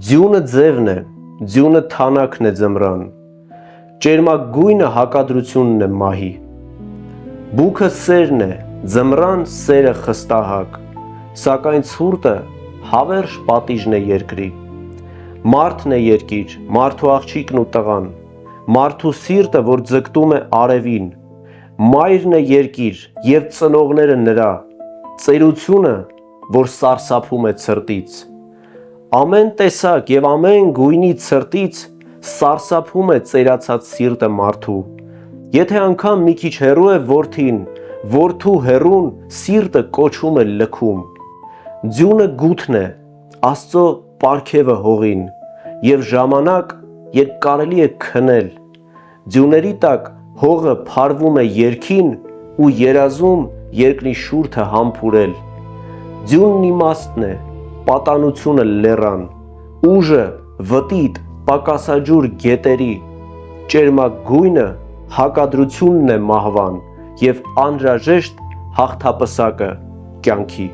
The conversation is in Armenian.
Ձյունը ձևն է, ձյունը թանակն է ձմռան, ճերմակ հակադրությունն է մահի, բուքը սերն է, ձմռան սերը խստահակ, սակայն ցուրտը հավերժ պատիժն է երկրի, մարդն է երկիր, մարդու աղջիկն ու տղան, մարդու սիրտը, որ ձգտում է արևին, մայրն է երկիր և ծնողները նրա, ծերությունը, որ սարսափում է ցրտից, ամեն տեսակ և ամեն գույնի ցրտից սարսափում է ծերացած սիրտը մարդու, եթե անգամ մի քիչ հեռու է որդին, որդու հեռուն սիրտը կոչում է լքում, ձյունը գութն է, Աստծո պարգևը հողին, և ժամանակ, երբ կարելի է քնել, ձյուների տակ հողը փարվում է երգին ու երազում երկնի շուրթը համբուրել, ձյունն իմաստն է, պատանությունը լեռան, ուժը վտիտ պակասաջուր գետերի, ճերմակ գույնը հակադրությունն է մահվան և անհրաժեշտ հաղթապսակը կյանքի։